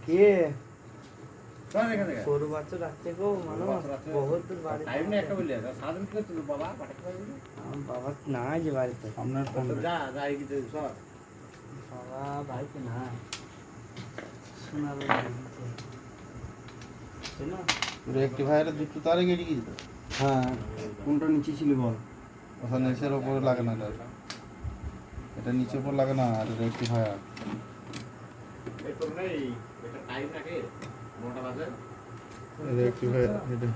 কে গরু বাচ্চা রাখতে গো মানুষ বহুত দূর বাড়ি টাইম নেই একটা বললে সারাদিন কি করছিস বাবা বাটা খাবি বাবা না যে বাড়িতে আপনার ফোন যা যা এই কিছু সর বাবা বাড়িতে না শোনাবো না রেক্টিফায়ারে দুটো তারে গেড়ে গিয়েছে। হ্যাঁ কোনটা নিচে ছিল বল ওখানে নিচের ওপরে লাগে না এটা নিচে উপর লাগে না আর রেক্টিফায়ার এই তোর নেই এটা টাইম নাকি 9টা বাজে রেক্টিফায়ার এটা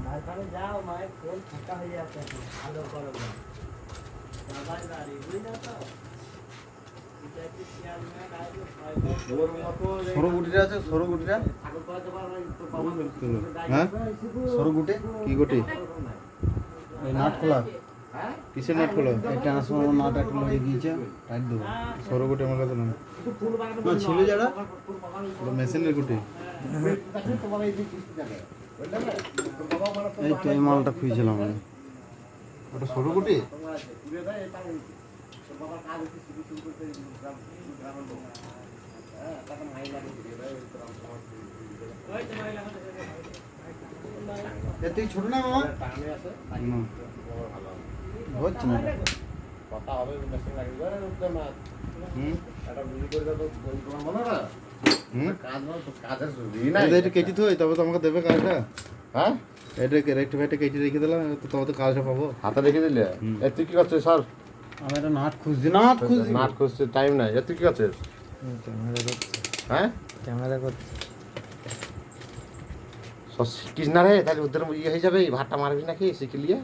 তারপরে যাও মায়ের ফোন ফাঁকা হয়ে যাচ্ছে ভালো করো বাবার গাড়ি বুঝলি তো এটা কি শিয়াল না গাড়ি ওর মতো সরু গুটিটা আছে সরু গুটিটা ছাগল পালতে পারবে তো বাবা হ্যাঁ সরু গুটে কি গুটি এই নাট খোলা হ্যাঁ কিসের নাট খোলা এই ট্রান্সফর্মার নাট একটা লয়ে গিয়েছে টাইট দেবো সরু গুটি আমার কাছে না একটু ফুল বাগানে না ছিল যারা ওটা মেশিনের গুটি তোমার এই দিক কিস্তি থাকে বুঝলে না তোর বাবা মানে এই তো এই মালটা খুঁজছিলাম আমি ওটা সরু গুটি তোমরা ঘুরে দেয় এটা তোর বাবার কাজ হচ্ছে শুরু করতে গ্রামের লোক হ্যাঁ টাকা মাই লাগে ঘুরে দেয় গ্রাম সমাজ ওই তো মাই লাগে এত ছোট না মামা টানে আছে না ভালো হচ্ছে না কথা হবে মেশিন লাগে ধরে উঠতে না হুম এটা বুঝি করে দাও বই তোমার মনে না হুম কাজ না তো কাজের জরুরি না এটা কেটে থই তবে তো আমাকে দেবে কাজটা হ্যাঁ এটা রেক্টিফায়ারটা কেটে রেখে দিলাম তবে তো কাজটা পাবো হাতে রেখে দিলে এ তুই কি করছিস স্যার আমি একটা নাট খুঁজছি নাট খুঁজছি নাট করছিস টাইম নাই এ তুই কি করছিস ক্যামেরা করছি হ্যাঁ ক্যামেরা করছি শিখিস না রে তাহলে ওদের ইয়ে হয়ে যাবে ভাতটা মারবি নাকি শিখিলিয়ে